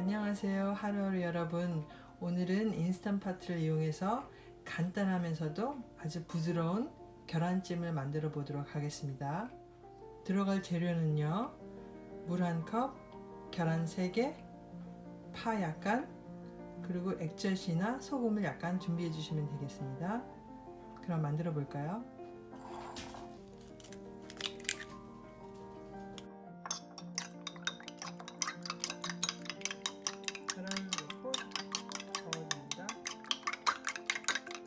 안녕하세요 하루하루 여러분. 오늘은 인스턴트팟을 이용해서 간단하면서도 아주 부드러운 계란찜을 만들어 보도록 하겠습니다. 들어갈 재료는요, 물 1컵, 계란 3개, 파 약간, 그리고 액젓이나 소금을 약간 준비해 주시면 되겠습니다. 그럼 만들어 볼까요? 계란을 넣고 저어줍니다.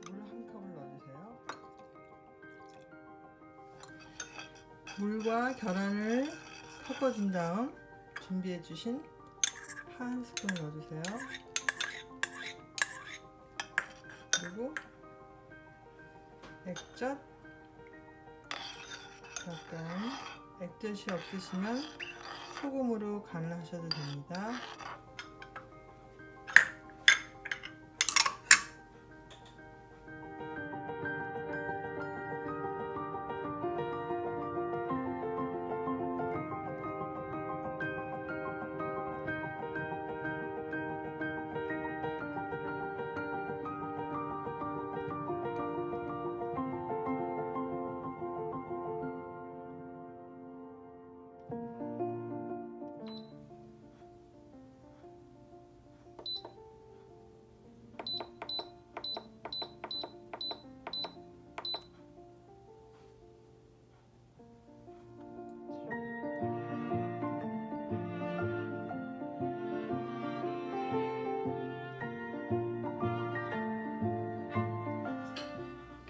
물 1컵을 넣어주세요. 물과 계란을 섞어준 다음 준비해 주신 파 1스푼 넣어주세요. 그리고 액젓 약간, 액젓이 없으시면 소금으로 간을 하셔도 됩니다.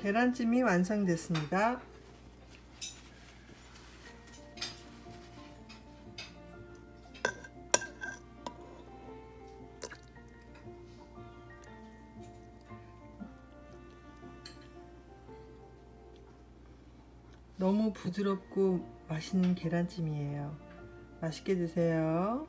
계란찜이 완성됐습니다. 너무 부드럽고 맛있는 계란찜이에요. 맛있게 드세요.